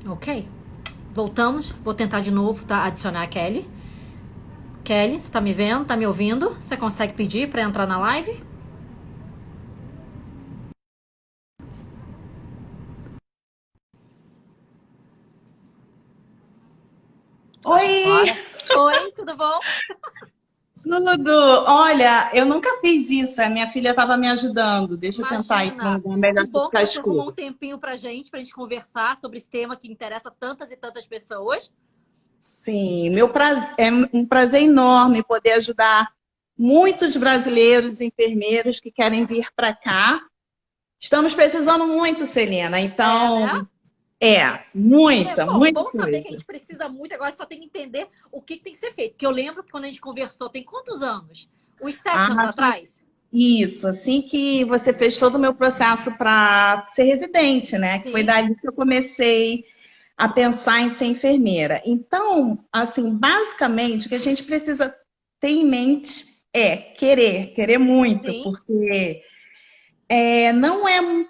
Ok. Voltamos. Vou tentar de novo, tá? Adicionar a Kelly. Kelly, você tá me vendo? Tá me ouvindo? Você consegue pedir pra entrar na live? Acho que Oi, agora. Oi, tudo bom? tudo! Olha, eu nunca fiz isso, a minha filha estava me ajudando. Deixa eu tentar ir para um Imagina. lugar Que melhor que bom que ficar você arrumou um escuro. tempinho pra gente conversar sobre esse tema que interessa tantas e tantas pessoas. Sim, é um prazer enorme poder ajudar muitos brasileiros enfermeiros que querem vir para cá. Estamos precisando muito, Celina, É, então, né? muita Bom saber que a coisa. gente precisa muito, agora só tem que entender o que tem que ser feito. Porque eu lembro que quando a gente conversou, tem quantos anos? Uns Ah, 7 anos atrás? isso, assim que você fez todo o meu processo para ser residente, né? Que foi Sim, dali que eu comecei a pensar em ser enfermeira. Então, assim, basicamente, o que a gente precisa ter em mente é querer muito, sim. porque não é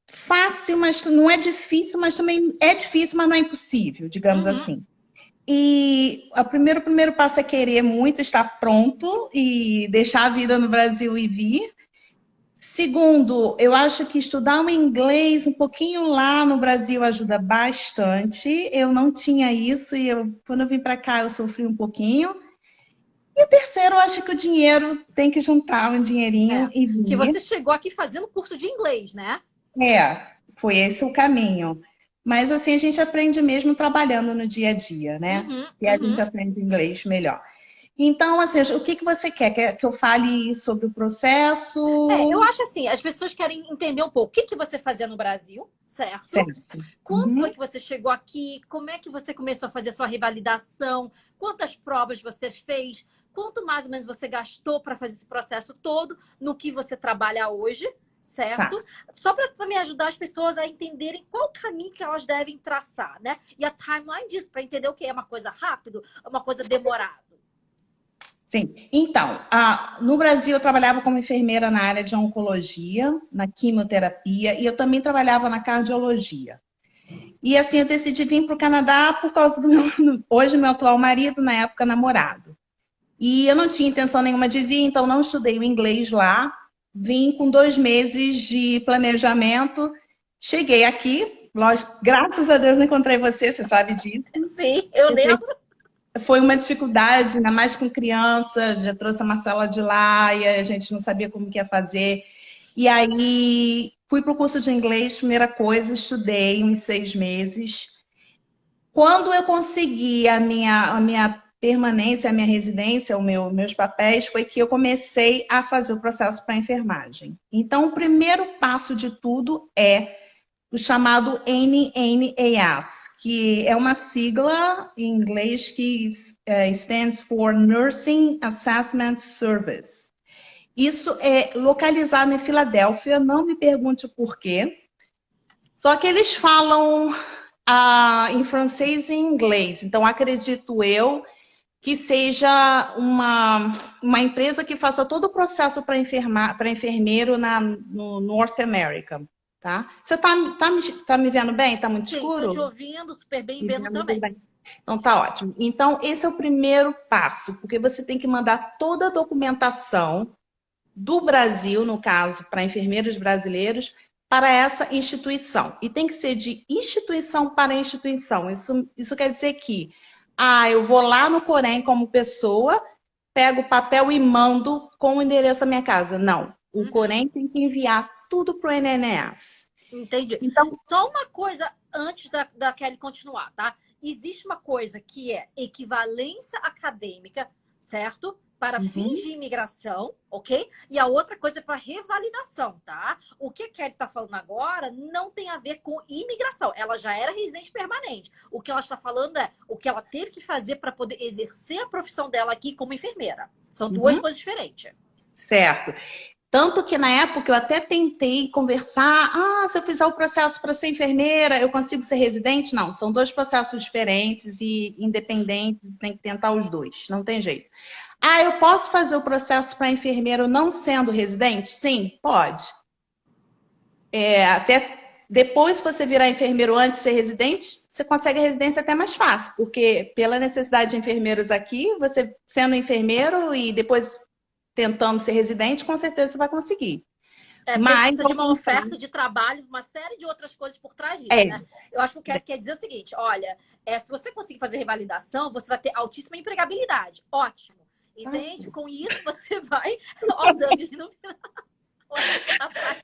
fácil, mas não é difícil, mas também é difícil, mas não é impossível, digamos Uhum. assim. E o primeiro passo é querer muito estar pronto e deixar a vida no Brasil e vir. Segundo, eu acho que estudar o inglês um pouquinho lá no Brasil ajuda bastante. Eu não tinha isso e quando eu vim para cá eu sofri um pouquinho. E o terceiro, eu acho que o dinheiro tem que juntar um dinheirinho É. e Que vir. você chegou aqui fazendo curso de inglês, né? Foi esse o caminho. Mas assim a gente aprende mesmo trabalhando no dia a dia, né? Uhum, E a gente uhum. aprende inglês melhor. Então, assim, o que que você quer? Quer que eu fale sobre o É, eu processo? acho assim, as pessoas querem entender um pouco o que você fazia no Brasil, certo? Certo. Quando foi Uhum. que você chegou aqui? Como é que você começou a fazer sua revalidação? Quantas provas você fez? Quanto mais ou menos você gastou para fazer esse processo todo no que você trabalha hoje, Tá. certo? Só para também ajudar as pessoas a entenderem qual caminho que elas devem traçar, né? E a timeline disso, para entender o que é uma coisa rápido, uma coisa demorada. Sim. Então, no Brasil eu trabalhava como enfermeira na área de oncologia, na quimioterapia, e eu também trabalhava na cardiologia. E assim, eu decidi vir para o Canadá por causa do meu, hoje meu atual marido, na época namorado. E eu não tinha intenção nenhuma de vir, então não estudei o inglês lá. Vim com 2 meses de planejamento. Cheguei aqui, lógico, graças a Deus encontrei você, você sabe disso. Sim, eu lembro. Foi uma dificuldade, ainda mais com criança, já trouxe a Marcela de lá e a gente não sabia como que ia fazer. E aí fui para o curso de inglês, primeira coisa, estudei uns 6 meses. Quando eu consegui a minha permanência, a minha residência, meus papéis, foi que eu comecei a fazer o processo para enfermagem. Então, o primeiro passo de tudo é o chamado NNAS, que é uma sigla em inglês que stands for Nursing Assessment Service. Isso é localizado em Filadélfia, não me pergunte o porquê. Só que eles falam em francês e em inglês, então acredito eu que seja uma empresa que faça todo o processo para enfermeiro no North America, tá? Você tá me vendo bem? Tá muito Sim, tô te escuro? ouvindo super bem, Me vendo vendo tudo também. bem. Então tá ótimo. Então esse é o primeiro passo, porque você tem que mandar toda a documentação do Brasil, no caso, para enfermeiros brasileiros, para essa instituição. E tem que ser de instituição para instituição. Isso quer dizer que eu vou lá no Corém como pessoa, pego o papel e mando com o endereço da minha casa. Não. O Uhum. Corém tem que enviar tudo para o NNS. Entendi. Então, Só uma coisa antes da Kelly continuar, tá? Existe uma coisa que é equivalência acadêmica, certo? Para fins uhum, de imigração, ok? E a outra coisa é para revalidação, tá? O que a Kelly está falando agora não tem a ver com imigração. Ela já era residente permanente. O que ela está falando é o que ela teve que fazer para poder exercer a profissão dela aqui como enfermeira. São duas uhum, coisas diferentes. certo. Tanto que na época eu até tentei conversar, se eu fizer o processo para ser enfermeira, eu consigo ser residente? Não, são dois processos diferentes e independentes, tem que tentar os dois, não tem jeito. Eu posso fazer o processo para enfermeiro não sendo residente? Sim, pode. Até Depois, se você virar enfermeiro antes de ser residente, você consegue a residência até mais fácil, porque pela necessidade de enfermeiros aqui, você sendo enfermeiro e depois tentando ser residente, com certeza você vai conseguir. Porque a gente Mas, precisa de uma oferta de trabalho, uma série de outras coisas por trás disso, né? Eu acho que o Kelly quer dizer o seguinte, olha, se você conseguir fazer revalidação, você vai ter altíssima empregabilidade. Ótimo. Entende? Com isso, você vai... Ó, o Doug no final. Lá atrás.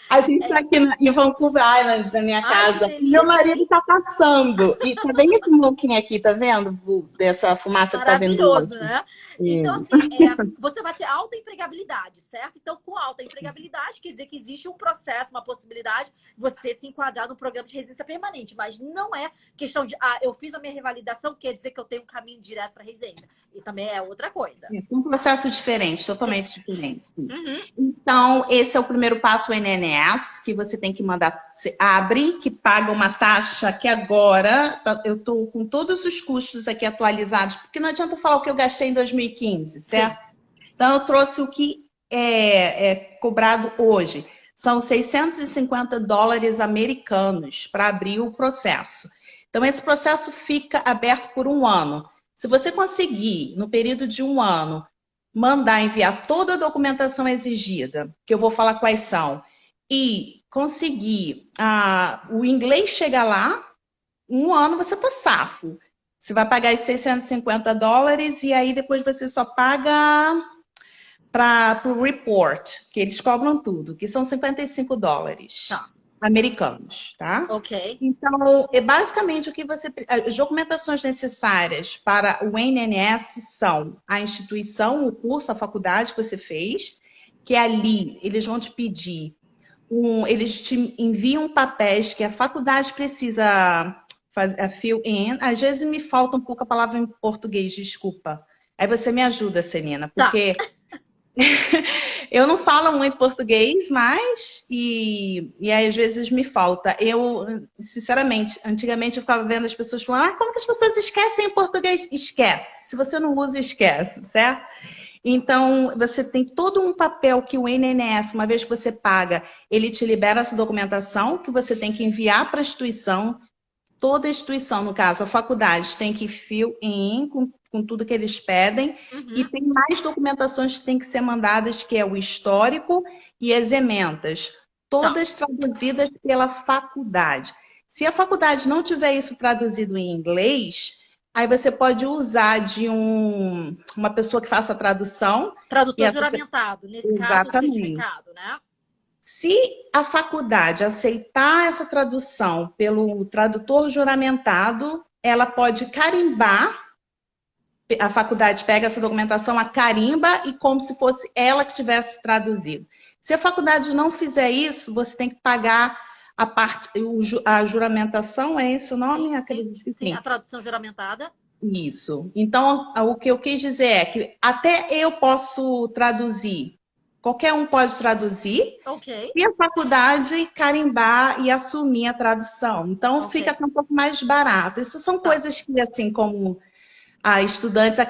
A gente está aqui em Vancouver Island, na minha casa. Meu marido está passando. E tá bem esse muquinho aqui, tá vendo? Dessa fumaça que tá vindo. Maravilhoso, né? Então, assim, você vai ter alta empregabilidade, certo? Então, com alta empregabilidade, quer dizer que existe um processo, uma possibilidade de você se enquadrar no programa de residência permanente. Mas não é questão de, eu fiz a minha revalidação, quer dizer que eu tenho um caminho direto para residência. E também é outra coisa. É um processo diferente, totalmente diferente. Uhum. Então, esse é o primeiro passo, o NNS, que você tem que mandar. Você abre, que paga uma taxa que agora eu estou com todos os custos aqui atualizados, porque não adianta falar o que eu gastei em 2015, certo? Sim. Então, eu trouxe o que é cobrado hoje. São $650 americanos para abrir o processo. Então, esse processo fica aberto por 1 ano. Se você conseguir, no período de 1 ano, mandar enviar toda a documentação exigida, que eu vou falar quais são, e conseguir o inglês chegar lá, 1 ano você está safo. Você vai pagar os $650 e aí depois você só paga para o report, que eles cobram tudo, que são $55 americanos, tá? Ok. Então, basicamente, as documentações necessárias para o NNS são a instituição, o curso, a faculdade que você fez, que ali eles vão te pedir, eles te enviam papéis que a faculdade precisa fazer, fill in. Às vezes me falta um pouco a palavra em português, desculpa. Aí você me ajuda, Celina, porque... Eu não falo muito português, mas e aí às vezes me falta. Eu, sinceramente, antigamente eu ficava vendo as pessoas falando, como que as pessoas esquecem em português? Esquece. Se você não usa, esquece, certo? Então, você tem todo um papel que o NNS, uma vez que você paga, ele te libera essa documentação que você tem que enviar para a instituição. Toda a instituição, no caso, a faculdade, tem que fill in com tudo que eles pedem. Uhum. E tem mais documentações que têm que ser mandadas, que é o histórico e as ementas. Todas traduzidas pela faculdade. Se a faculdade não tiver isso traduzido em inglês, aí você pode usar de uma pessoa que faça a tradução. Tradutor juramentado, nesse caso, o certificado, né? Se a faculdade aceitar essa tradução pelo tradutor juramentado, ela pode carimbar, a faculdade pega essa documentação, a carimba, e como se fosse ela que tivesse traduzido. Se a faculdade não fizer isso, você tem que pagar a juramentação, é esse o nome? Sim, a tradução juramentada. Isso. Então, o que eu quis dizer é que até eu posso traduzir. Qualquer um pode traduzir, e a faculdade carimbar e assumir a tradução. Então, fica até um pouco mais barato. Essas são coisas que, assim, como estudantes a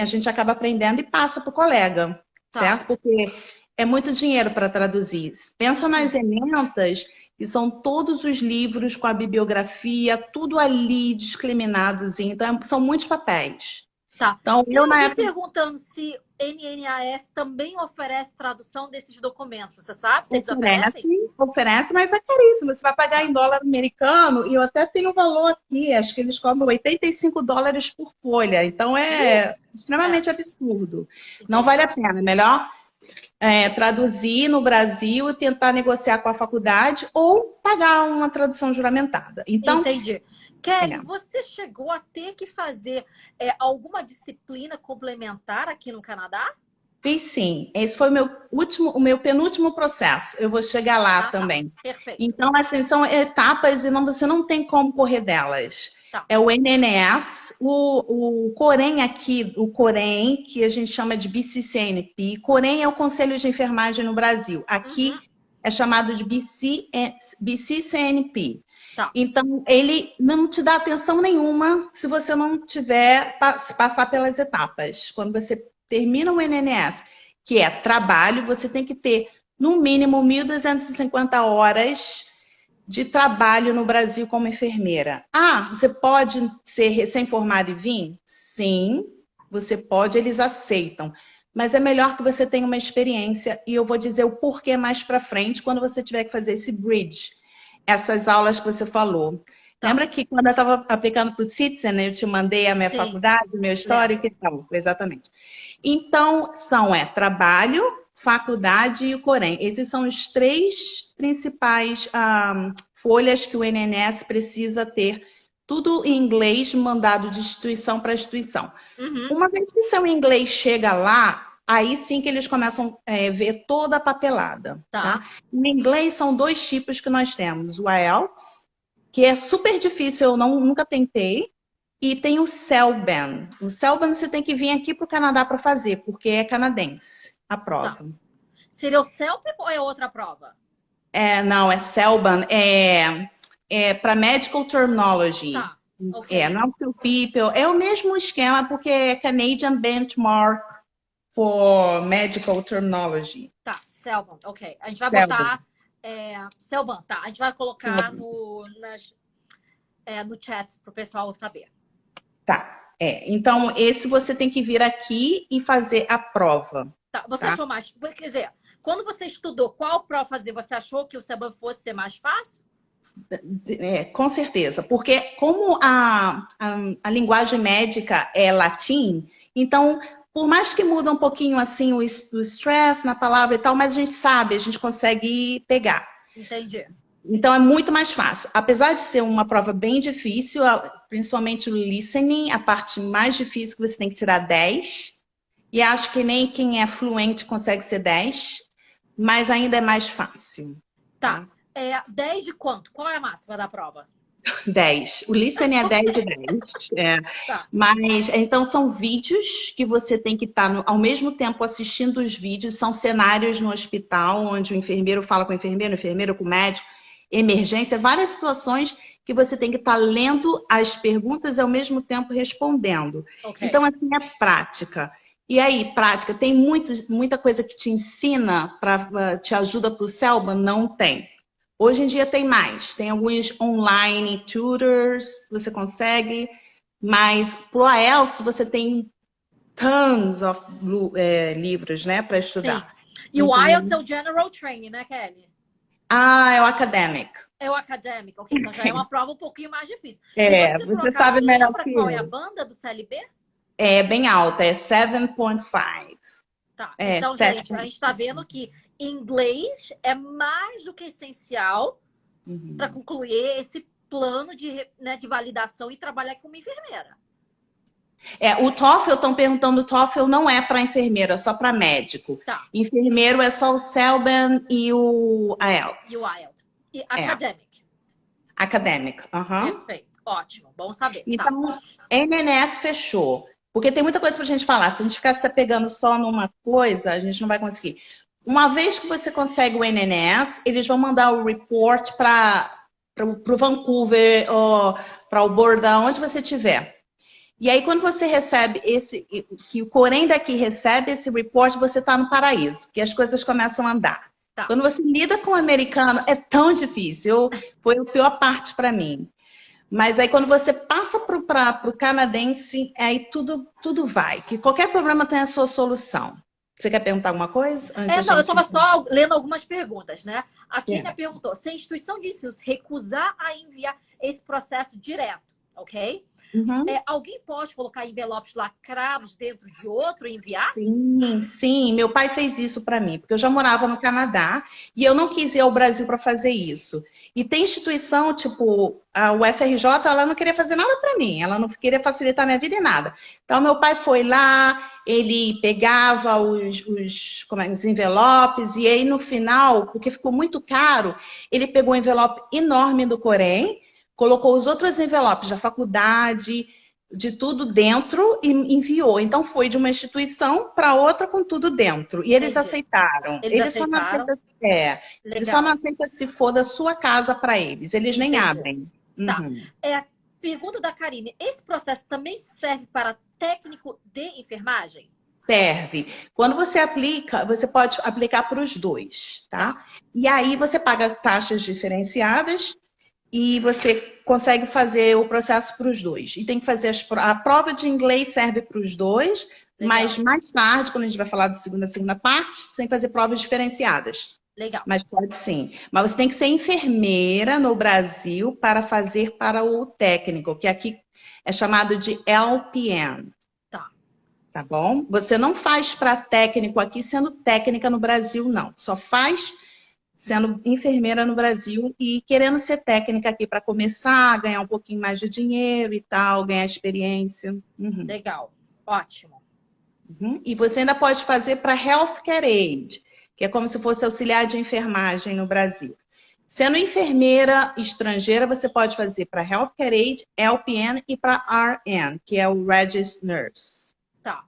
gente acaba aprendendo e passa para o colega, certo? Porque é muito dinheiro para traduzir. Pensa nas ementas, que são todos os livros com a bibliografia, tudo ali discriminadozinho. Então, são muitos papéis. Então, eu na época perguntando se NNAS também oferece tradução desses documentos. Você sabe se eles oferecem? Oferece, mas é caríssimo. Você vai pagar em dólar americano e eu até tenho um valor aqui. Acho que eles cobram $85 por folha. Então, é extremamente absurdo. Entendi. Não vale a pena. É melhor traduzir no Brasil e tentar negociar com a faculdade ou pagar uma tradução juramentada. Então, entendi. Kelly, você chegou a ter que fazer alguma disciplina complementar aqui no Canadá? Fiz sim. Esse foi o meu penúltimo processo. Eu vou chegar lá também. Perfeito. Então, assim, são etapas e você não tem como correr delas. É o NNS, o Corém aqui, o Corém, que a gente chama de BCCNP. Corém é o Conselho de Enfermagem no Brasil. Aqui é chamado de BCCNP. Então, ele não te dá atenção nenhuma se você não tiver passar pelas etapas. Quando você termina o NNS, que é trabalho, você tem que ter, no mínimo, 1.250 horas de trabalho no Brasil como enfermeira. Ah, você pode ser recém-formado e vir? Sim, você pode, eles aceitam. Mas é melhor que você tenha uma experiência, e eu vou dizer o porquê mais para frente, quando você tiver que fazer esse bridge, essas aulas que você falou. Tá. Lembra que quando eu estava aplicando para o Citizen, eu te mandei a minha Sim. faculdade, meu histórico e tal, exatamente. Então, trabalho, faculdade e o Corém. Esses são os 3 principais folhas que o NNS precisa ter, tudo em inglês, mandado de instituição para instituição. Uhum. Uma vez que seu inglês chega lá, aí sim que eles começam a ver toda a papelada. Tá? Em inglês são 2 tipos que nós temos. O IELTS, que é super difícil, eu nunca tentei. E tem o CELBAN. O CELBAN você tem que vir aqui para o Canadá para fazer, porque é canadense a prova. Tá. Seria o CELP ou é outra prova? Não, é CELBAN. É para Medical Terminology. Tá. Okay. Não é o seu people. É o mesmo esquema, porque é Canadian Benchmark for Medical Terminology. Tá, CELBAN. Ok. A gente vai botar... CELBAN, tá. A gente vai colocar no chat para o pessoal saber. Tá. Então, esse você tem que vir aqui e fazer a prova. Tá. Você achou mais... Quer dizer, quando você estudou qual prova fazer, você achou que o CELBAN fosse ser mais fácil? Com certeza. Porque como a linguagem médica é latim, então, por mais que muda um pouquinho assim o stress na palavra e tal, mas a gente sabe, a gente consegue pegar. Entendi. Então é muito mais fácil. Apesar de ser uma prova bem difícil, principalmente o listening, a parte mais difícil que você tem que tirar 10. E acho que nem quem é fluente consegue ser 10, mas ainda é mais fácil. Tá. 10 de quanto? Qual é a máxima da prova? 10. O listening é 10 de 10. Tá. Mas, então, são vídeos que você tem que estar, ao mesmo tempo, assistindo os vídeos. São cenários no hospital, onde o enfermeiro fala com o enfermeiro com o médico. Emergência, várias situações que você tem que estar lendo as perguntas e ao mesmo tempo respondendo. Okay. Então, assim, é prática. E aí, prática, tem muita coisa que te ensina, te ajuda para o CELBAN? Não tem. Hoje em dia tem mais. Tem alguns online tutors que você consegue, mas para o IELTS você tem tons de livros, né, para estudar. Sim. E o IELTS é o General Training, né, Kelly? É o Academic. É o Academic, ok. Então já é uma prova um pouquinho mais difícil. Você sabe melhor que qual é a banda do CLB? É bem alta, é 7.5. Tá, então, gente, a gente está vendo que inglês é mais do que essencial para concluir esse plano de validação e trabalhar como enfermeira. O TOEFL, estão perguntando, o TOEFL não é para enfermeira, é só para médico. Tá. Enfermeiro é só o CELBAN e o IELTS. E o IELTS. E Academic. Academic, Perfeito, ótimo, bom saber. Então, tá. NNS fechou. Porque tem muita coisa para a gente falar. Se a gente ficar se apegando só numa coisa, a gente não vai conseguir. Uma vez que você consegue o NNS, eles vão mandar o report para o Vancouver ou para o Borda, onde você estiver. E aí, quando você recebe que o Corém daqui recebe esse report, você está no paraíso, porque as coisas começam a andar. Tá. Quando você lida com o americano, é tão difícil. Foi a pior parte para mim. Mas aí quando você passa para o canadense, aí tudo vai. Que qualquer problema tem a sua solução. Você quer perguntar alguma coisa? Eu estava só lendo algumas perguntas, né? A Kênia perguntou, se a instituição de ensino se recusar a enviar esse processo direto, ok? Alguém pode colocar envelopes lacrados dentro de outro e enviar? Sim. Meu pai fez isso para mim, porque eu já morava no Canadá e eu não quis ir ao Brasil para fazer isso. E tem instituição, tipo, a UFRJ, ela não queria fazer nada para mim, ela não queria facilitar minha vida em nada. Então, meu pai foi lá, ele pegava os envelopes e aí no final, porque ficou muito caro, ele pegou um envelope enorme do Corém, colocou os outros envelopes da faculdade, de tudo dentro e enviou. Então, foi de uma instituição para outra com tudo dentro. E eles aceitaram. Eles só não aceitam, eles só não aceitam se for da sua casa para eles. Eles nem abrem. Tá. Pergunta da Karine. Esse processo também serve para técnico de enfermagem? Serve. Quando você aplica, você pode aplicar para os dois, tá? E aí você paga taxas diferenciadas. e você consegue fazer o processo para os dois. E tem que fazer a prova de inglês serve para os dois, mas Legal. mais tarde, quando a gente vai falar da segunda parte, você tem que fazer provas diferenciadas. Legal. Mas pode sim. Mas você tem que ser enfermeira no Brasil para fazer para o técnico, que aqui é chamado de LPN. Tá. Tá bom? Você não faz para técnico aqui sendo técnica no Brasil, não. Só faz sendo enfermeira no Brasil e querendo ser técnica aqui para começar, ganhar um pouquinho mais de dinheiro e tal, ganhar experiência. Uhum. Legal. Ótimo. Uhum. E você ainda pode fazer para Healthcare Aid, que é como se fosse auxiliar de enfermagem no Brasil. Sendo enfermeira estrangeira, você pode fazer para Healthcare Aid, LPN e para RN, que é o Registered Nurse. Tá.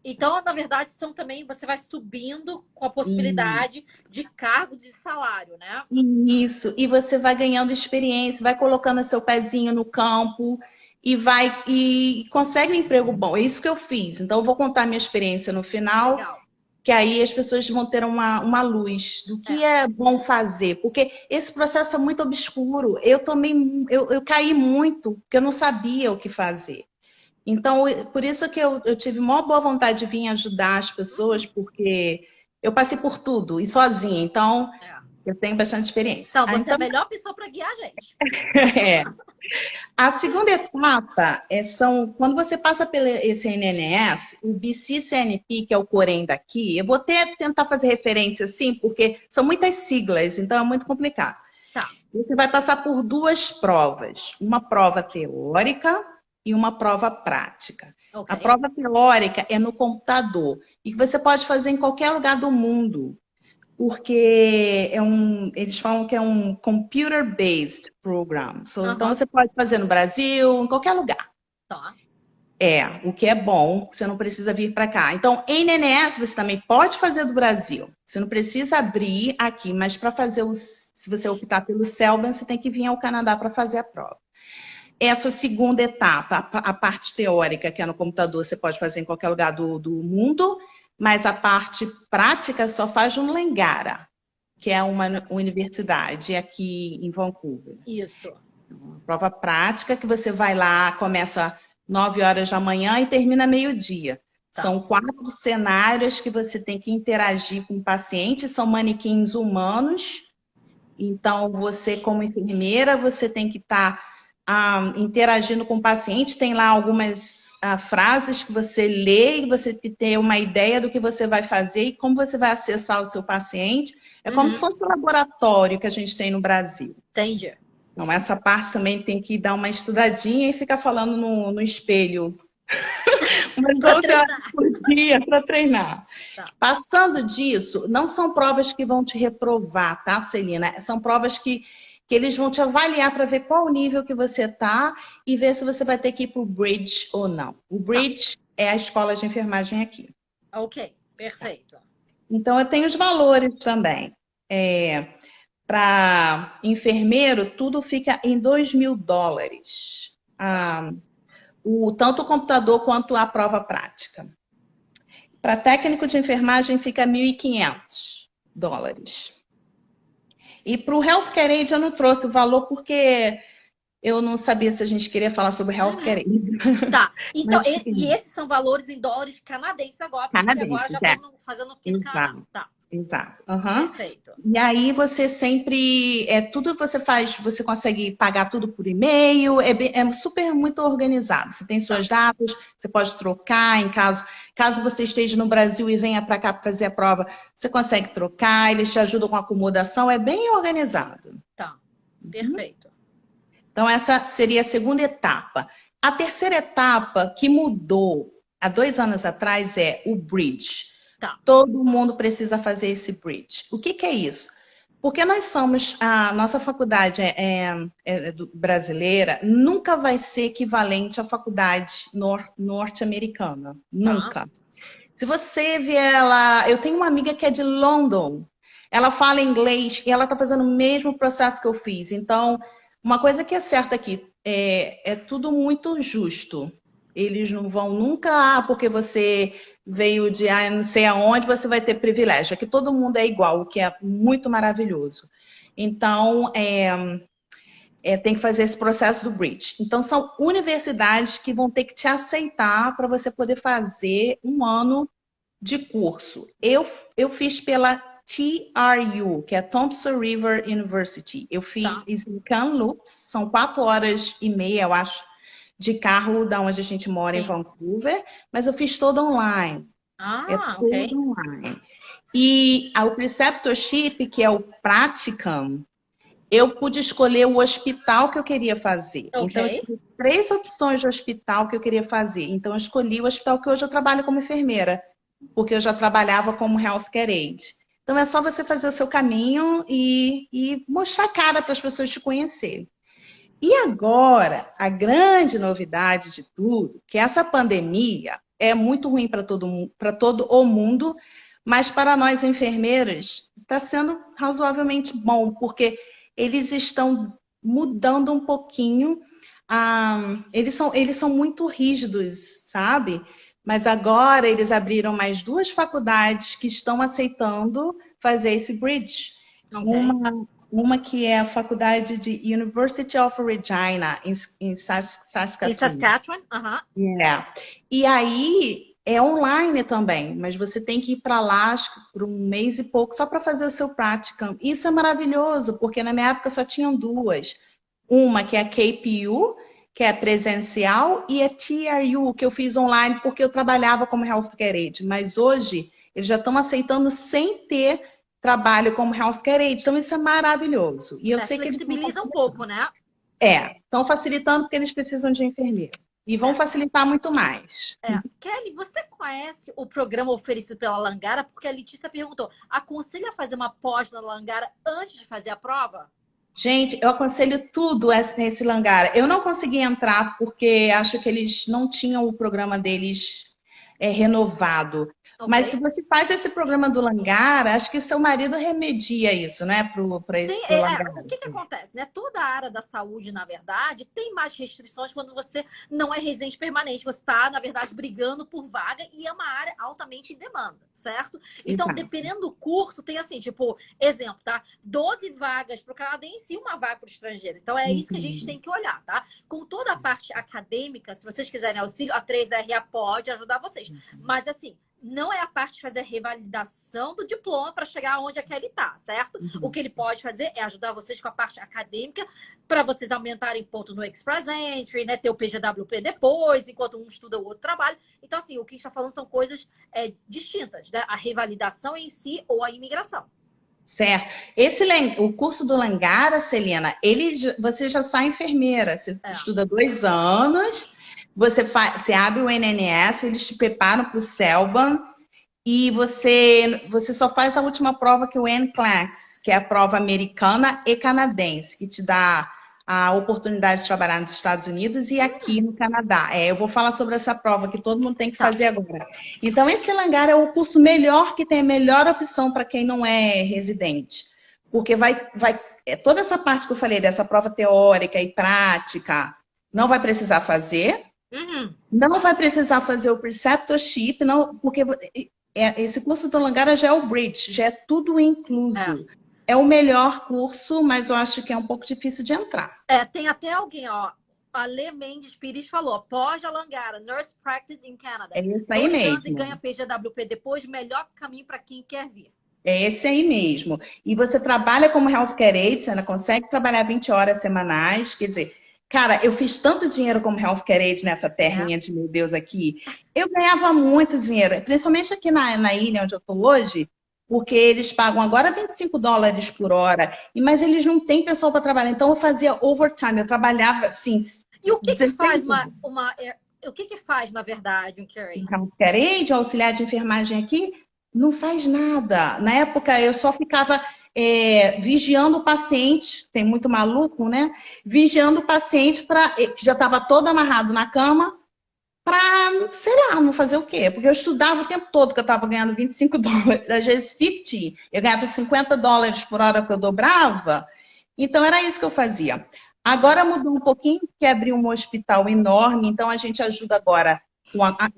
Então, na verdade, são também, você vai subindo com a possibilidade de cargo de salário, né? Isso, e você vai ganhando experiência, vai colocando seu pezinho no campo e consegue um emprego bom. É isso que eu fiz. Então, eu vou contar minha experiência no final, Legal. que aí as pessoas vão ter uma luz do que é bom fazer. Porque esse processo é muito obscuro. Eu caí muito, porque eu não sabia o que fazer. Então, por isso que eu tive uma boa vontade de vir ajudar as pessoas, porque eu passei por tudo e sozinha. Então, É. eu tenho bastante experiência. Então, você é a melhor pessoa para guiar a gente. É. A segunda etapa são quando você passa pelo esse NNS, o BCCNP, que é o Corém daqui, eu vou tentar fazer referência assim, porque são muitas siglas, então é muito complicado. Tá. Você vai passar por duas provas, uma prova teórica e uma prova prática. Okay. A prova teórica é no computador e que você pode fazer em qualquer lugar do mundo, porque eles falam que é um computer-based program. Então você pode fazer no Brasil, em qualquer lugar. Tá. O que é bom, você não precisa vir para cá. Então, em NNS você também pode fazer do Brasil. Você não precisa abrir aqui, mas para fazer se você optar pelo Selban, você tem que vir ao Canadá para fazer a prova. Essa segunda etapa, a parte teórica, que é no computador, você pode fazer em qualquer lugar do mundo, mas a parte prática só faz no Langara, que é uma universidade aqui em Vancouver. Isso. Uma prova prática que você vai lá, começa 9 horas da manhã e termina meio-dia. Tá. São 4 cenários que você tem que interagir com o paciente, são manequins humanos. Então, você, como enfermeira, você tem que estar interagindo com o paciente. Tem lá algumas frases que você lê e você tem que ter uma ideia do que você vai fazer e como você vai acessar o seu paciente. É como se fosse um laboratório que a gente tem no Brasil. Entendi. Então, essa parte também tem que dar uma estudadinha e ficar falando no espelho. Mas para treinar. Tá. Passando disso, não são provas que vão te reprovar, tá, Celina? São provas que eles vão te avaliar para ver qual o nível que você está e ver se você vai ter que ir para o Bridge ou não. O Bridge é a escola de enfermagem aqui. Ok, perfeito. Então, eu tenho os valores também. Para enfermeiro, tudo fica em $2.000. Tanto o computador quanto a prova prática. Para técnico de enfermagem, fica $1.500. E para o Healthcare Aid eu não trouxe o valor porque eu não sabia se a gente queria falar sobre Healthcare Aid. Tá, então, e esses são valores em dólares canadenses agora, porque agora já estamos fazendo aqui no Canadá. Tá. Exato. Perfeito. E aí você sempre, tudo você faz, você consegue pagar tudo por e-mail, é super muito organizado. Você tem suas datas, você pode trocar em caso você esteja no Brasil e venha para cá para fazer a prova, você consegue trocar, eles te ajudam com a acomodação, é bem organizado. Tá, perfeito. Então essa seria a segunda etapa. A terceira etapa que mudou há 2 anos atrás é o Bridge. Tá. Todo mundo precisa fazer esse Bridge. O que é isso? Porque nós somos, a nossa faculdade brasileira, nunca vai ser equivalente à faculdade norte-americana. Nunca. Se você vier lá, eu tenho uma amiga que é de London, ela fala inglês e ela está fazendo o mesmo processo que eu fiz. Então, uma coisa que é certa aqui, é tudo muito justo. Eles não vão nunca, porque você veio de não sei aonde, você vai ter privilégio. Aqui todo mundo é igual, o que é muito maravilhoso. Então, tem que fazer esse processo do Bridge. Então, são universidades que vão ter que te aceitar para você poder fazer um ano de curso. Eu fiz pela TRU, que é Thompson River University. Eu fiz Tá. isso em Kamloops, são 4 horas e meia, eu acho, de carro da onde a gente mora, em Sim. Vancouver, mas eu fiz todo online. É Ah, ok. tudo online. E o preceptorship, que é o practicum, eu pude escolher o hospital que eu queria fazer. Ok. Então, eu tive 3 opções de hospital que eu queria fazer. Então, eu escolhi o hospital que hoje eu trabalho como enfermeira, porque eu já trabalhava como healthcare aide. Então, é só você fazer o seu caminho e mostrar a cara para as pessoas te conhecerem. E agora, a grande novidade de tudo, que essa pandemia é muito ruim para todo o mundo, mas para nós enfermeiras está sendo razoavelmente bom, porque eles estão mudando um pouquinho. Eles são muito rígidos, sabe? Mas agora eles abriram mais 2 faculdades que estão aceitando fazer esse bridge. Ok. Uma que é a faculdade de University of Regina, em Em Saskatoon. Saskatchewan? Aham. É. E aí é online também, mas você tem que ir para lá acho que por um mês e pouco só para fazer o seu practicum. Isso é maravilhoso, porque na minha época só tinham 2. Uma que é a KPU, que é presencial, e a TRU, que eu fiz online porque eu trabalhava como healthcare aide. Mas hoje eles já estão aceitando sem ter trabalho como healthcare aide. Então isso é maravilhoso. E eu sei que eles estão Flexibiliza um pouco, né? estão facilitando porque eles precisam de enfermeiro. E vão É. facilitar muito mais. Kelly, você conhece o programa oferecido pela Langara? Porque a Letícia perguntou: aconselha a fazer uma pós na Langara antes de fazer a prova? Gente, eu aconselho tudo nesse Langara. Eu não consegui entrar porque acho que eles não tinham o programa deles renovado. Ok? Mas se você faz esse programa do Langara, acho que seu marido remedia isso, né? Sim, Pro Langara. o que acontece, né? Toda a área da saúde, na verdade, tem mais restrições quando você não é residente permanente. Você está, na verdade, brigando por vaga e é uma área altamente em demanda, certo? Então, Exato. dependendo do curso, tem assim, tipo, exemplo, tá? 12 vagas para o canadense e uma vaga para o estrangeiro. Então, é isso que a gente Uhum. tem que olhar, tá? Com toda a parte acadêmica, se vocês quiserem auxílio, a 3RA pode ajudar vocês. Mas, assim, não é a parte de fazer a revalidação do diploma para chegar onde a Kelly está, certo? O que ele pode fazer é ajudar vocês com a parte acadêmica para vocês aumentarem ponto no Express Entry, né? Ter o PGWP depois, enquanto um estuda, o outro trabalha. Então, assim, o que a gente está falando são coisas distintas, né? A revalidação em si ou a imigração. Certo. O curso do Langara, Celina, você já sai enfermeira. Você É. estuda 2 anos, você abre o NNS, eles te preparam para o CELBAN e você só faz a última prova que é o NCLEX, que é a prova americana e canadense, que te dá a oportunidade de trabalhar nos Estados Unidos e aqui no Canadá. Eu vou falar sobre essa prova que todo mundo tem que Tá. fazer agora. Então, esse Langara é o curso melhor que tem a melhor opção para quem não é residente. Porque toda essa parte que eu falei, dessa prova teórica e prática, não vai precisar fazer. Uhum. Não vai precisar fazer o preceptorship, não, porque esse curso do Langara já é o Bridge, já é tudo incluso. É o melhor curso, mas eu acho que é um pouco difícil de entrar. Tem até alguém, ó. A Lê Mendes Pires falou: pós a Langara, Nurse Practice in Canada. É isso aí 2 anos e mesmo. ganha PGWP depois, melhor caminho para quem quer vir. É esse aí mesmo. E você trabalha como healthcare aide, você ainda consegue trabalhar 20 horas semanais. Quer dizer, cara, eu fiz tanto dinheiro como healthcare aide nessa terrinha de meu Deus aqui. Eu ganhava muito dinheiro, principalmente aqui na ilha onde eu estou hoje, porque eles pagam agora $25 por hora, mas eles não têm pessoal para trabalhar. Então eu fazia overtime, eu trabalhava assim. E o que 16 faz horas. o que faz, na verdade, um care aide? Healthcare aide, auxiliar de enfermagem aqui, não faz nada. Na época, eu só ficava vigiando o paciente, tem muito maluco, né? Vigiando o paciente que já estava todo amarrado na cama, para, sei lá, não fazer o quê? Porque eu estudava o tempo todo, que eu estava ganhando $25, às vezes 50, eu ganhava $50 por hora que eu dobrava. Então, era isso que eu fazia. Agora mudou um pouquinho, porque abriu um hospital enorme, então a gente ajuda agora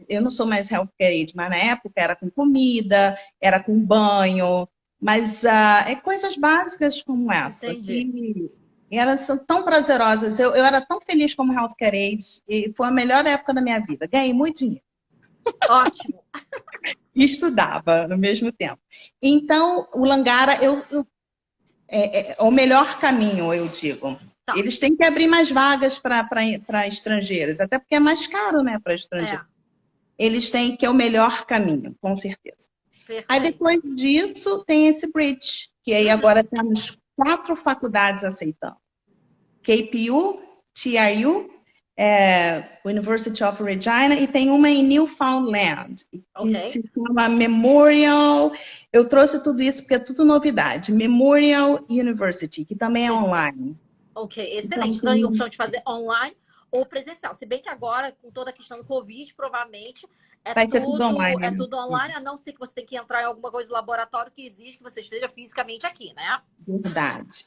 eu não sou mais healthcare aide, mas na época era com comida, era com banho, mas é coisas básicas como essa. Entendi. E elas são tão prazerosas. Eu era tão feliz como healthcare aide e foi a melhor época da minha vida. Ganhei muito dinheiro. Ótimo. E estudava no mesmo tempo. Então, o Langara é o melhor caminho, eu digo. Tá. Eles têm que abrir mais vagas para estrangeiros, até porque é mais caro, né, para estrangeiros. Eles têm que é o melhor caminho, com certeza. Perfeito. Aí depois disso tem esse bridge, que aí agora temos 4 faculdades aceitando. KPU, TRU, University of Regina e tem uma em Newfoundland, que se chama Memorial. Eu trouxe tudo isso porque é tudo novidade. Memorial University, que também é online. Ok, excelente. Então, tem a opção de fazer online ou presencial. Se bem que agora, com toda a questão do Covid, provavelmente vai ser tudo online. É tudo online, a não ser que você tenha que entrar em alguma coisa do laboratório que exige que você esteja fisicamente aqui, né? Verdade,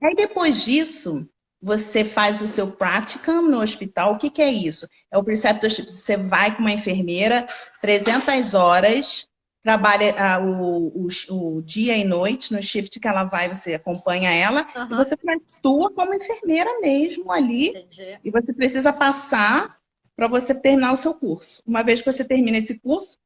Aí depois disso, você faz o seu practicum no hospital. O que é isso? É o preceptorship. Você vai com uma enfermeira, 300 horas, trabalha o dia e noite no shift que ela vai, você acompanha ela, e você atua como enfermeira mesmo ali. Entendi. E você precisa passar para você terminar o seu curso. Uma vez que você termina esse curso,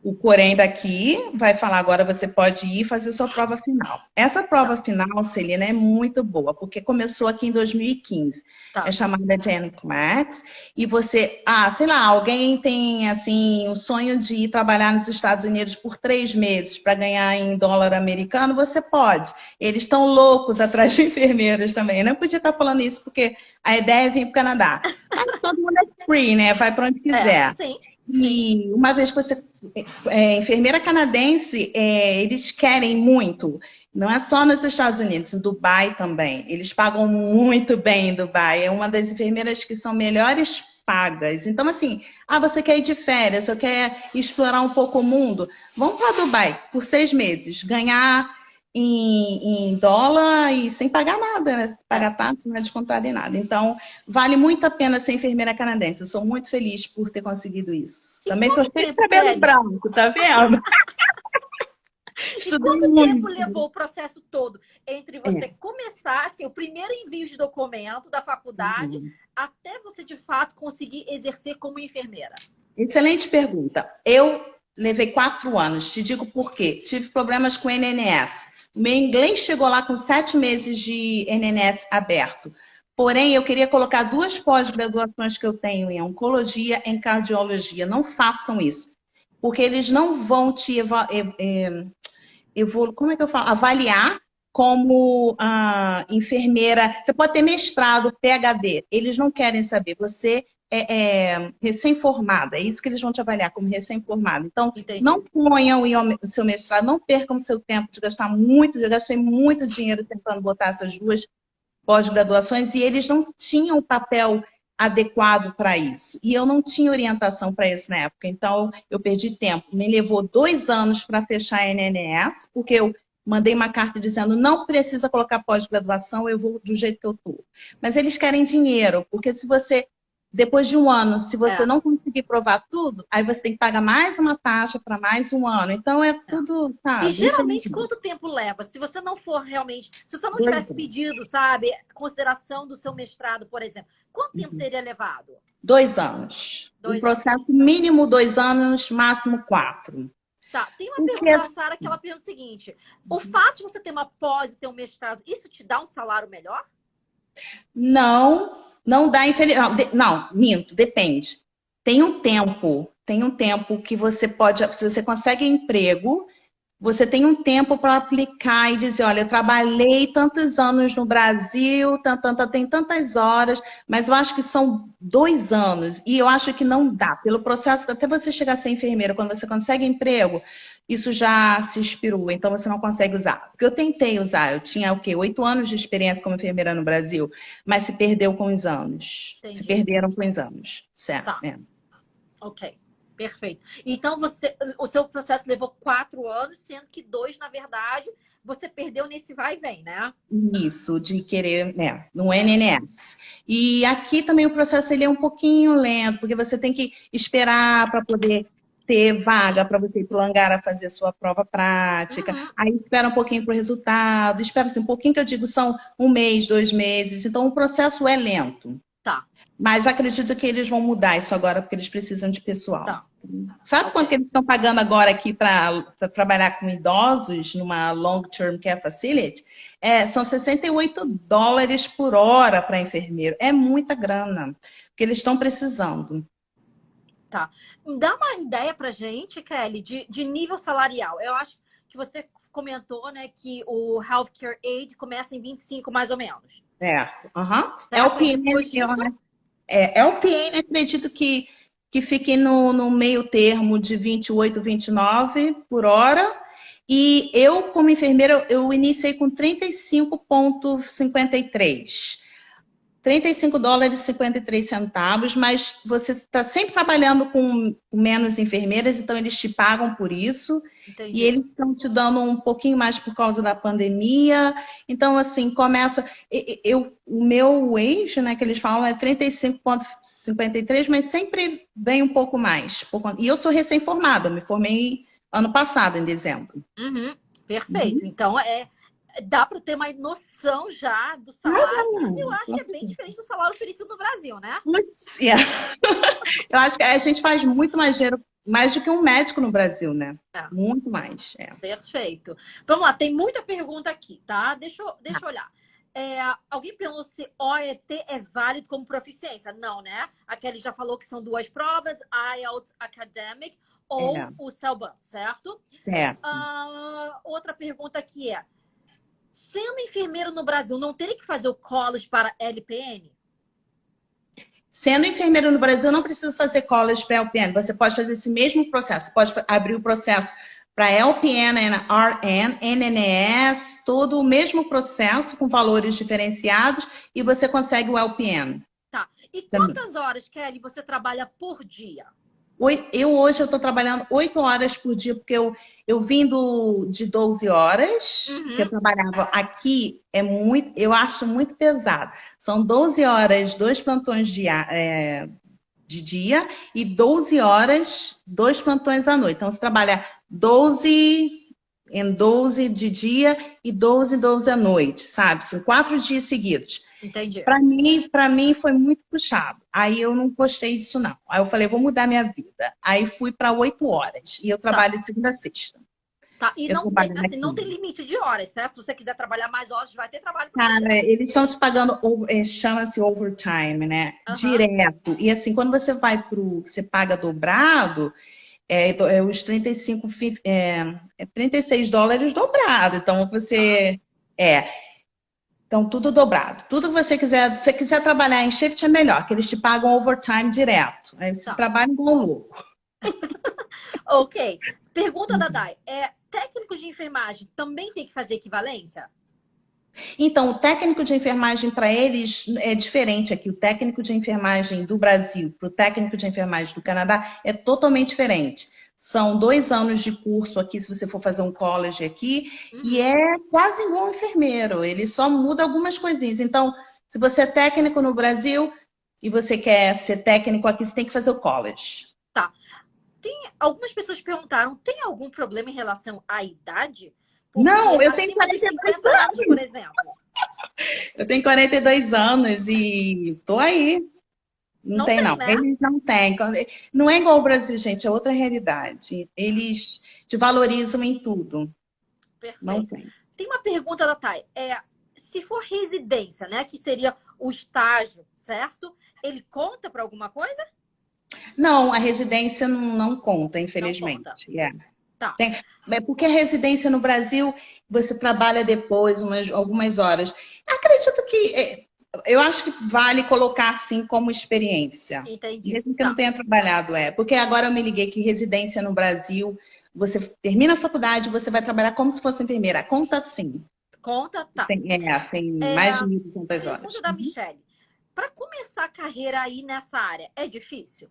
o Corém daqui vai falar agora você pode ir fazer sua prova final. Essa prova final, Celina, é muito boa, porque começou aqui em 2015. É chamada GENCLEX. E você, sei lá, alguém tem assim o sonho de ir trabalhar nos Estados Unidos por 3 meses para ganhar em dólar americano, você pode. Eles estão loucos atrás de enfermeiros também. Eu não podia estar falando isso porque a ideia é vir para o Canadá. Mas todo mundo é free, né? Vai para onde quiser. Sim. E uma vez que você enfermeira canadense, eles querem muito. Não é só nos Estados Unidos, em Dubai também. Eles pagam muito bem em Dubai. É uma das enfermeiras que são melhores pagas. Então, assim, você quer ir de férias, ou quer explorar um pouco o mundo, vamos para Dubai por 6 meses, ganhar em dólar e sem pagar nada, né? Pagar taxa, não é descontado em nada. Então, vale muito a pena ser enfermeira canadense. Eu sou muito feliz por ter conseguido isso. Também estou cheia de cabelo branco, tá vendo? E quanto tempo levou o processo todo entre você começar, assim, o primeiro envio de documento da faculdade, até você, de fato, conseguir exercer como enfermeira? Excelente pergunta. Eu levei 4 anos. Te digo por quê. Tive problemas com NNS. O meu inglês chegou lá com 7 meses de NNS aberto. Porém, eu queria colocar 2 pós-graduações que eu tenho em oncologia e em cardiologia. Não façam isso. Porque eles não vão te como é que eu falo? Avaliar como enfermeira. Você pode ter mestrado, PhD. Eles não querem saber. Você é recém-formada. É isso que eles vão te avaliar como recém-formada. Então, não ponham o seu mestrado, não percam o seu tempo de gastar muito. Eu gastei muito dinheiro tentando botar essas 2 pós-graduações e eles não tinham o papel adequado para isso. E eu não tinha orientação para isso na época. Então, eu perdi tempo. Me levou 2 anos para fechar a NNS, porque eu mandei uma carta dizendo não precisa colocar pós-graduação, eu vou do jeito que eu estou. Mas eles querem dinheiro, porque se você, depois de 1 ano, se você não conseguir provar tudo, aí você tem que pagar mais uma taxa para mais 1 ano. Então, é tudo, sabe? E geralmente, quanto tempo leva? Se você não for realmente... Se você não tivesse pedido, sabe, consideração do seu mestrado, por exemplo, quanto tempo teria levado? 2 anos. O processo mínimo 2 anos, máximo 4. Tá, tem uma pergunta da Sara que ela pergunta o seguinte. O fato de você ter uma pós e ter um mestrado, isso te dá um salário melhor? Não, não dá não, minto, depende. Tem um tempo que você pode, se você consegue emprego, você tem um tempo para aplicar e dizer, olha, eu trabalhei tantos anos no Brasil, tem tantas horas, mas eu acho que são 2 anos e eu acho que não dá. Pelo processo, até você chegar a ser enfermeira, quando você consegue emprego, isso já se expirou, então você não consegue usar. Porque eu tentei usar, eu tinha o quê? 8 anos de experiência como enfermeira no Brasil, mas se perdeu com os anos. Entendi. Se perderam com os anos, certo? Tá. Ok. Perfeito. Então, o seu processo levou 4 anos, sendo que 2, na verdade, você perdeu nesse vai e vem, né? Isso, de querer, no NNS. E aqui também o processo ele é um pouquinho lento, porque você tem que esperar para poder ter vaga para você ir para o hangar a fazer sua prova prática. Uhum. Aí espera um pouquinho para o resultado, espera assim, um pouquinho que eu digo são 1 mês, 2 meses. Então o processo é lento. Tá, Mas acredito que eles vão mudar isso agora, porque eles precisam de pessoal. tá. Sabe quanto Ok. que eles estão pagando agora aqui para trabalhar com idosos numa long-term care facility? São US$ 68 por hora para enfermeiro. É muita grana, porque eles estão precisando. Tá. Dá uma ideia pra gente, Kelly, de nível salarial. Eu acho que você comentou, né, que o Healthcare Aid começa em 25, mais ou menos. Uhum. Certo? E depois disso, LPN, acredito que fique no meio termo de 28, 29 por hora. E eu, como enfermeira, eu iniciei com 35,53. US$ 35,53, mas você está sempre trabalhando com menos enfermeiras, então eles te pagam por isso. E entendi. eles estão te dando um pouquinho mais por causa da pandemia. Então, assim, começa. O meu wage, né, que eles falam, é 35,53, mas sempre vem um pouco mais. E eu sou recém-formada, me formei ano passado, em dezembro. Uhum, perfeito. Uhum. Então, dá para ter uma noção já do salário. Eu acho que é bem diferente do salário oferecido no Brasil, né? Putz, yeah. Eu acho que a gente faz muito mais dinheiro, mais do que um médico no Brasil, né? É, Muito mais. perfeito. Vamos lá, tem muita pergunta aqui, tá? Deixa eu olhar. Alguém perguntou se OET é válido como proficiência? Não, né? A Kelly já falou que são duas provas, IELTS Academic ou É, o CELBAN, certo? certo. Outra pergunta aqui é: sendo enfermeiro no Brasil, não teria que fazer o college para LPN? Sendo enfermeiro no Brasil, não precisa fazer college para LPN. Você pode fazer esse mesmo processo. Você pode abrir o processo para LPN, RN, NNS, todo o mesmo processo com valores diferenciados e você consegue o LPN. Tá. E Também. quantas horas, Kelly, você trabalha por dia? Hoje eu estou trabalhando 8 horas por dia, porque eu vim de 12 horas, que eu Uhum. trabalhava aqui, eu acho muito pesado. São 12 horas, 2 plantões de dia e 12 horas, 2 plantões à noite. Então, você trabalha 12 em 12 de dia e 12 em 12 à noite, sabe? São 4 dias seguidos. Entendi. Para mim foi muito puxado. Aí eu não gostei disso, não. Aí eu falei, vou mudar minha vida. Aí fui para 8 horas. E eu Tá. trabalho de segunda a sexta. Tá. E Eu não tem, trabalho assim, não aqui. tem limite de horas, certo? Se você quiser trabalhar mais horas, vai ter trabalho para você. Cara, eles estão te pagando, chama-se overtime, né? Aham. Direto. E assim, quando você vai você paga dobrado, os 35, US$ 36 dobrado. Então Tá. você. É. Então, tudo dobrado. Tudo que você quiser, se você quiser trabalhar em shift é melhor, que eles te pagam overtime direto. Aí você Tá. trabalha igual um louco. Ok. Pergunta da Dai. Técnicos de enfermagem também tem que fazer equivalência? Então, o técnico de enfermagem para eles é diferente aqui. O técnico de enfermagem do Brasil para o técnico de enfermagem do Canadá é totalmente diferente. São 2 anos de curso aqui, se você for fazer um college aqui, e Uhum. é quase igual um enfermeiro. Ele só muda algumas coisinhas. Então, se você é técnico no Brasil e você quer ser técnico aqui, você tem que fazer o college. Tá. Algumas pessoas perguntaram, tem algum problema em relação à idade? Porque Não, eu tenho acima dos 42 50 anos, por exemplo, Eu tenho 42 anos e tô aí. Não não tem, tem, não. né? Eles não têm. Não é igual ao Brasil, gente, é outra realidade. Eles te valorizam em tudo. Não Perfeito. tem. Tem uma pergunta da Thay. Se for residência, né, que seria o estágio, certo? Ele conta para alguma coisa? Não, a residência não conta, Não infelizmente. conta. É. Tá. Porque a residência no Brasil, você trabalha depois algumas horas. Acredito que. Eu acho que vale colocar assim como experiência. Entendi. Mesmo que eu não Tá. tenha trabalhado, Porque agora eu me liguei que residência no Brasil, você termina a faculdade, você vai trabalhar como se fosse enfermeira. Conta sim. Conta, tá. Tem É, mais de 1.200 pergunta horas. da Michelle. Para começar a carreira aí nessa área, é difícil?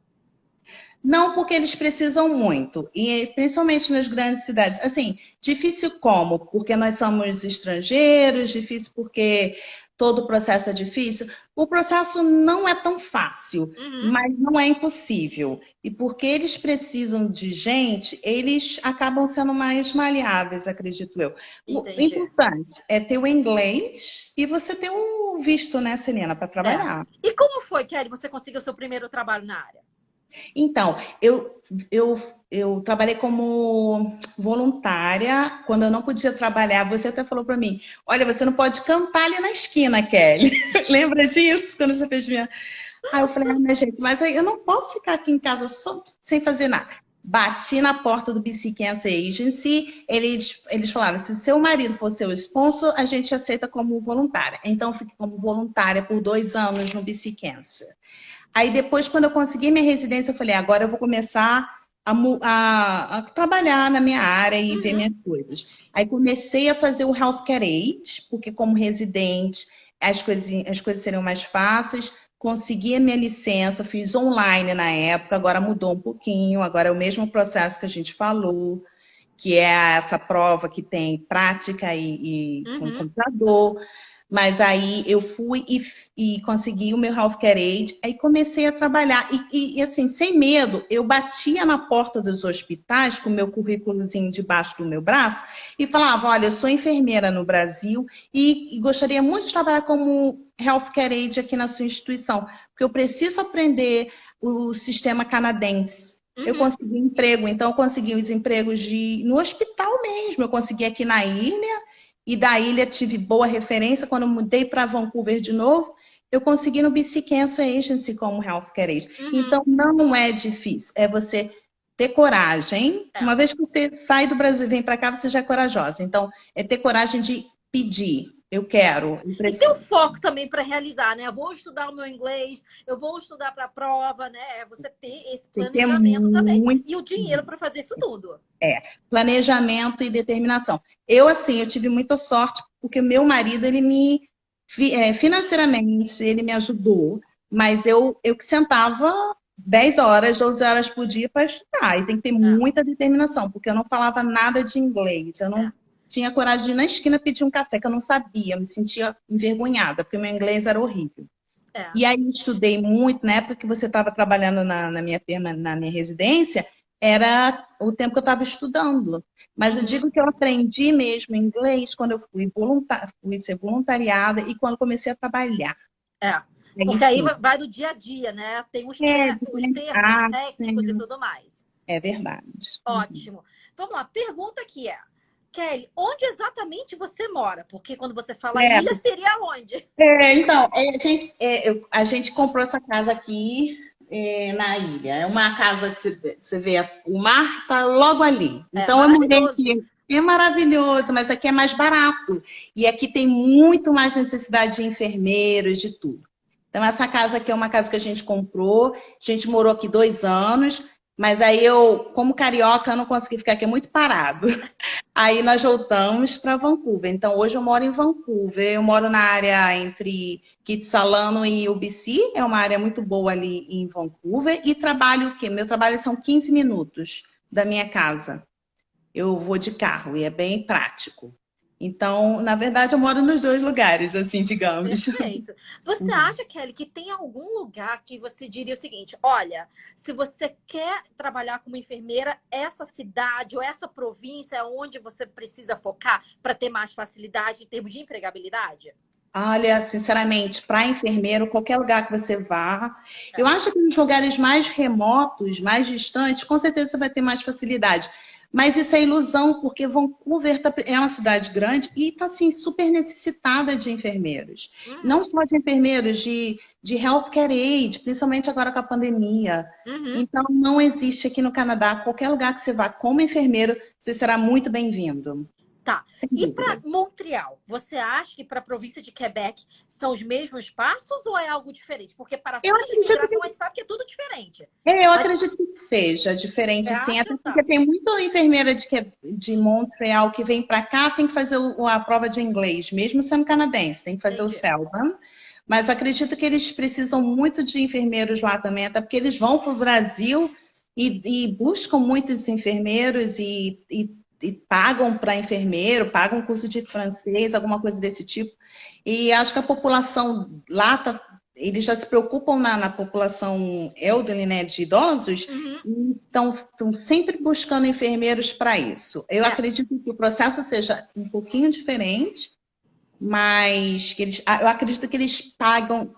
Não porque eles precisam muito, e principalmente nas grandes cidades. Assim, difícil como? Porque nós somos estrangeiros, difícil porque todo o processo é difícil. O processo não é tão fácil, mas não é impossível. E porque eles precisam de gente, eles acabam sendo mais maleáveis, acredito eu. O Entendi. importante é ter o inglês e você ter o visto, né, Celina, para trabalhar. E como foi, Kelly, você conseguiu o seu primeiro trabalho na área? Então, eu trabalhei como voluntária quando eu não podia trabalhar. Você até falou para mim, olha, você não pode cantar ali na esquina, Kelly. Lembra disso, quando você fez minha... Aí eu falei, minha gente, mas aí eu não posso ficar aqui em casa só sem fazer nada. Bati na porta do BC Cancer Agency, eles falaram, se seu marido for seu sponsor, a gente aceita como voluntária. Então, eu fiquei como voluntária por 2 anos no BC Cancer. Aí depois, quando eu consegui minha residência, eu falei, agora eu vou começar a trabalhar na minha área e ver minhas coisas. Aí comecei a fazer o Healthcare Aid, porque como residente as coisas seriam mais fáceis. Consegui a minha licença, fiz online na época, agora mudou um pouquinho, agora é o mesmo processo que a gente falou, que é essa prova que tem prática e com computador. Mas aí eu fui e consegui o meu Healthcare Aid, aí comecei a trabalhar. E assim, sem medo, eu batia na porta dos hospitais com o meu currículozinho debaixo do meu braço e falava, olha, eu sou enfermeira no Brasil e gostaria muito de trabalhar como Healthcare Aid aqui na sua instituição, porque eu preciso aprender o sistema canadense. Eu consegui emprego, então eu consegui os empregos no hospital mesmo, eu consegui aqui na ilha. E da ilha tive boa referência. Quando eu mudei para Vancouver de novo, eu consegui no BC Cancer Agency como Healthcare Aid. Então, não é difícil. É você ter coragem. Uma vez que você sai do Brasil e vem para cá, você já é corajosa. Então, é ter coragem de pedir. Eu quero. Eu E ter o foco também para realizar, né? Eu vou estudar o meu inglês, eu vou estudar para a prova, né? É você ter esse planejamento também. E o dinheiro para fazer isso tudo. Planejamento e determinação. Eu tive muita sorte, porque meu marido, ele financeiramente, ele me ajudou, mas eu que sentava 10 horas, 12 horas por dia para estudar, e tem que ter muita determinação, porque eu não falava nada de inglês, eu não tinha coragem de ir na esquina pedir um café, que eu não sabia, me sentia envergonhada, porque meu inglês era horrível. E aí estudei muito, na época que você estava trabalhando na minha firma, na minha residência, era o tempo que eu estava estudando. Mas eu digo que eu aprendi mesmo inglês quando eu fui ser voluntariada e quando comecei a trabalhar. Porque aí vai do dia a dia, né? Tem os termos técnicos e tudo mais. É verdade. Ótimo. Vamos lá, pergunta aqui Kelly, onde exatamente você mora? Porque quando você fala ilha, seria onde? Então, a gente comprou essa casa aqui na ilha. É uma casa que você vê, o mar está logo ali. Então, eu morei aqui. É maravilhoso, mas aqui é mais barato. E aqui tem muito mais necessidade de enfermeiros, de tudo. Então, essa casa aqui é uma casa que a gente comprou. A gente morou aqui 2 anos. Mas aí como carioca, eu não consegui ficar aqui, é muito parado. Aí nós voltamos para Vancouver. Então, hoje eu moro em Vancouver. Eu moro na área entre Kitsilano e UBC. É uma área muito boa ali em Vancouver. E trabalho o quê? Meu trabalho são 15 minutos da minha casa. Eu vou de carro e é bem prático. Então, na verdade, eu moro nos 2 lugares, assim, digamos. Perfeito. Você acha, Kelly, que tem algum lugar que você diria o seguinte, olha, se você quer trabalhar como enfermeira, essa cidade ou essa província é onde você precisa focar para ter mais facilidade em termos de empregabilidade? Olha, sinceramente, para enfermeiro, qualquer lugar que você vá, eu acho que nos lugares mais remotos, mais distantes, com certeza você vai ter mais facilidade. Mas isso é ilusão, porque Vancouver é uma cidade grande e está assim, super necessitada de enfermeiros. Não só de enfermeiros, de healthcare aid, principalmente agora com a pandemia. Então, não existe aqui no Canadá, qualquer lugar que você vá como enfermeiro, você será muito bem-vindo. Tá. E para Montreal, você acha que para a província de Quebec são os mesmos passos ou é algo diferente? Porque para a fila de imigração a gente sabe que é tudo diferente. Eu acredito que seja diferente, sim. Até porque tem muita enfermeira de Montreal que vem para cá, tem que fazer a prova de inglês, mesmo sendo canadense, tem que fazer o CELBA. Mas acredito que eles precisam muito de enfermeiros lá também, até porque eles vão para o Brasil e buscam muitos enfermeiros e e pagam para enfermeiro, pagam curso de francês, alguma coisa desse tipo. E acho que a população lá eles já se preocupam na população elderly, né, de idosos, então estão sempre buscando enfermeiros para isso. Eu acredito que o processo seja um pouquinho diferente, mas eu acredito que eles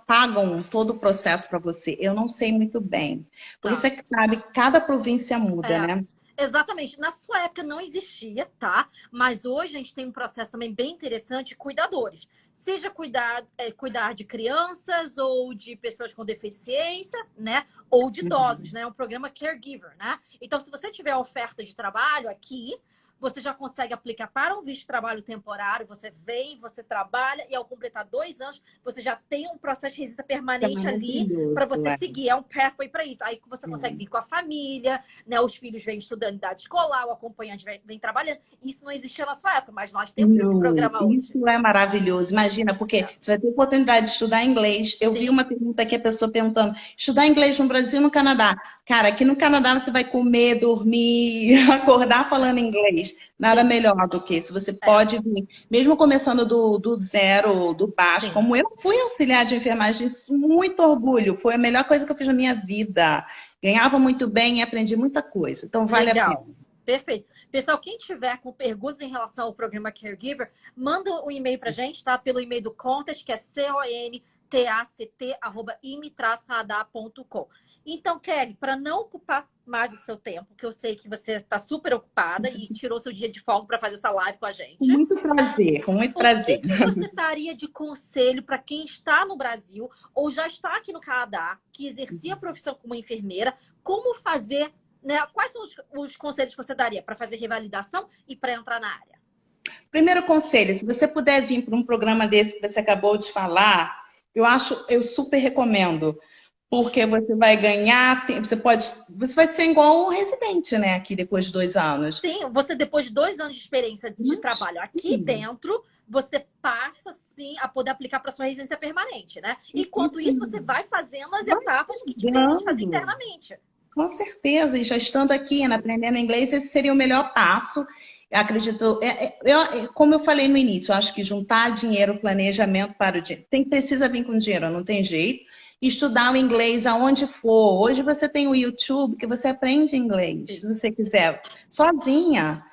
pagam todo o processo para você. Eu não sei muito bem. Por isso é que, sabe, cada província muda, né? Exatamente. Na sua época não existia, tá? Mas hoje a gente tem um processo também bem interessante de cuidadores. Seja cuidar de crianças ou de pessoas com deficiência, né? Ou de idosos, né? É um programa caregiver, né? Então, se você tiver oferta de trabalho aqui, você já consegue aplicar para um visto de trabalho temporário. Você vem, você trabalha e ao completar 2 anos, você já tem um processo de residência permanente ali para você seguir. É um pathway para isso. Aí você consegue vir com a família, né? Os filhos vêm estudando em idade escolar, o acompanhante vem trabalhando. Isso não existia na sua época, mas nós temos esse programa hoje. Isso é maravilhoso. Imagina, porque você vai ter oportunidade de estudar inglês. Eu vi uma pergunta aqui, a pessoa perguntando, estudar inglês no Brasil ou no Canadá? Cara, aqui no Canadá você vai comer, dormir, acordar falando inglês. Nada melhor do que se você pode vir, mesmo começando do zero, do baixo, como eu fui auxiliar de enfermagem, muito orgulho, foi a melhor coisa que eu fiz na minha vida. Ganhava muito bem e aprendi muita coisa, então vale a pena. Perfeito. Pessoal, quem tiver com perguntas em relação ao programa Caregiver, manda um e-mail pra gente, tá? Pelo e-mail do Contest, que é contact@ime-canadá.com. Então, Kelly, para não ocupar mais o seu tempo, que eu sei que você está super ocupada e tirou seu dia de folga para fazer essa live com a gente. Com muito prazer, com muito prazer. O que você daria de conselho para quem está no Brasil ou já está aqui no Canadá, que exercia a profissão como enfermeira, como fazer, né? Quais são os conselhos que você daria para fazer revalidação e para entrar na área? Primeiro conselho, se você puder vir para um programa desse que você acabou de falar, eu super recomendo. Porque você vai ganhar, você vai ser igual um residente, né? Aqui depois de 2 anos. Sim, você depois de 2 anos de experiência de trabalho aqui dentro, você passa sim a poder aplicar para sua residência permanente, né? Enquanto isso, você vai fazendo as etapas que te permitem fazer internamente. Com certeza, e já estando aqui, né, aprendendo inglês, esse seria o melhor passo. Eu acredito, como eu falei no início, eu acho que juntar dinheiro, planejamento para o dinheiro, precisa vir com dinheiro, não tem jeito. Estudar o inglês aonde for. Hoje você tem o YouTube que você aprende inglês, se você quiser, sozinha.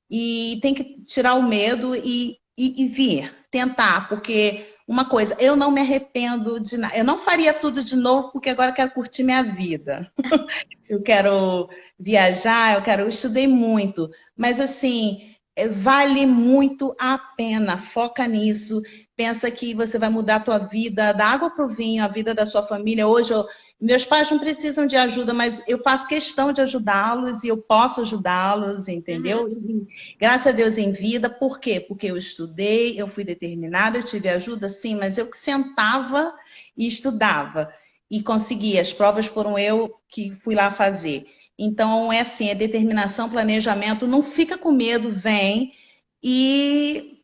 E tem que tirar o medo e vir, tentar, porque uma coisa, eu não me arrependo de nada. Eu não faria tudo de novo, porque agora eu quero curtir minha vida. Eu quero viajar, eu estudei muito. Mas assim, vale muito a pena, foca nisso. Pensa que você vai mudar a tua vida, da água para o vinho, a vida da sua família. Hoje, meus pais não precisam de ajuda, mas eu faço questão de ajudá-los e eu posso ajudá-los, entendeu? E, graças a Deus em vida. Por quê? Porque eu estudei, eu fui determinada, eu tive ajuda, sim, mas eu que sentava e estudava. E consegui. As provas foram eu que fui lá fazer. Então, é assim, é determinação, planejamento. Não fica com medo, vem e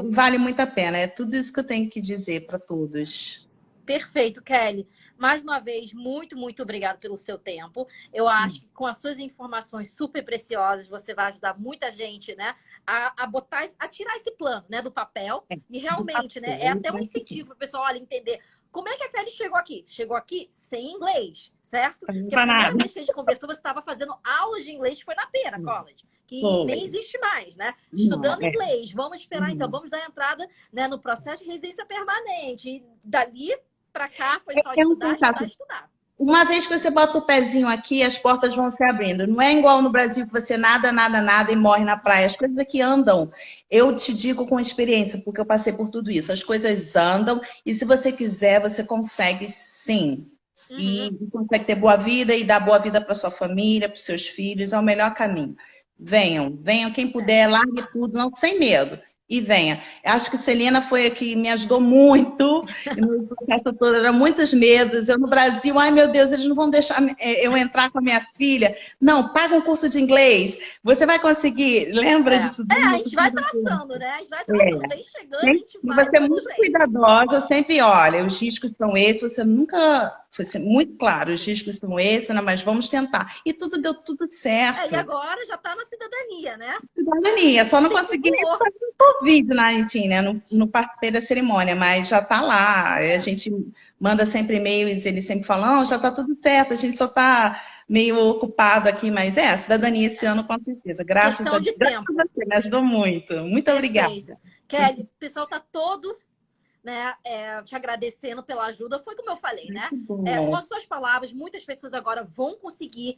vale muito a pena. É tudo isso que eu tenho que dizer para todos. Perfeito, Kelly. Mais uma vez, muito, muito obrigada pelo seu tempo. Eu acho que com as suas informações super preciosas, você vai ajudar muita gente, né, a tirar esse plano, né, do papel. E realmente, né, é até um incentivo para o pessoal, olha, entender como é que a Kelly chegou aqui. Chegou aqui sem inglês, certo? Porque a primeira vez que a gente conversou, você estava fazendo aulas de inglês, foi na Pena College, que nem existe mais, né? Estudando inglês. Vamos esperar, então, vamos dar entrada, né, no processo de residência permanente. E dali para cá foi só estudar. Uma vez que você bota o pezinho aqui, as portas vão se abrindo. Não é igual no Brasil que você nada e morre na praia. As coisas aqui andam. Eu te digo com experiência, porque eu passei por tudo isso. As coisas andam e se você quiser, você consegue sim. E consegue ter boa vida e dar boa vida para sua família, para os seus filhos. É o melhor caminho. Venham, quem puder, largue tudo, não, sem medo. e venha. Acho que Celina foi a que me ajudou muito no processo todo. Eram muitos medos. Eu no Brasil, ai meu Deus, eles não vão deixar eu entrar com a minha filha. Não, paga um curso de inglês. Você vai conseguir. Lembra de tudo a isso? gente vai traçando, né? A gente vai traçando. Vem chegando, a gente vai. Você é muito cuidadosa, sempre olha, os riscos são esses, você nunca. Foi muito claro, os riscos são esses, né, mas vamos tentar. E tudo deu tudo certo. E agora já está na cidadania, né? Cidadania, só não consegui fazer um Covid na Argentina, né? Não participei da cerimônia, mas já está lá. A gente manda sempre e-mails, eles sempre falam, já está tudo certo, a gente só está meio ocupado aqui, mas a cidadania esse ano com certeza. Graças a Deus. Graças a você, me ajudou muito. Muito obrigada. Kelly, o pessoal está todo, né, te agradecendo pela ajuda. Foi como eu falei, né? Com as suas palavras, muitas pessoas agora vão conseguir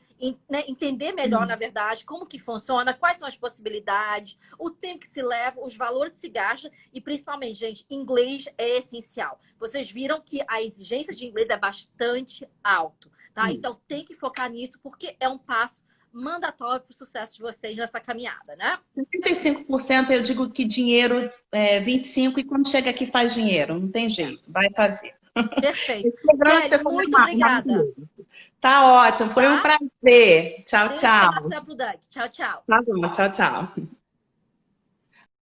entender melhor, na verdade, como que funciona, quais são as possibilidades, o tempo que se leva, os valores que se gasta e, principalmente, gente, inglês é essencial. Vocês viram que a exigência de inglês é bastante alto, tá? Então, tem que focar nisso porque é um passo mandatório para o sucesso de vocês nessa caminhada, né? 75% eu digo que dinheiro é 25% e quando chega aqui faz dinheiro, não tem jeito, vai fazer. Perfeito. Kelly, muito obrigada. Tá ótimo, foi um prazer. Tchau, tchau. Tchau, tchau. Tá bom, tchau, tchau.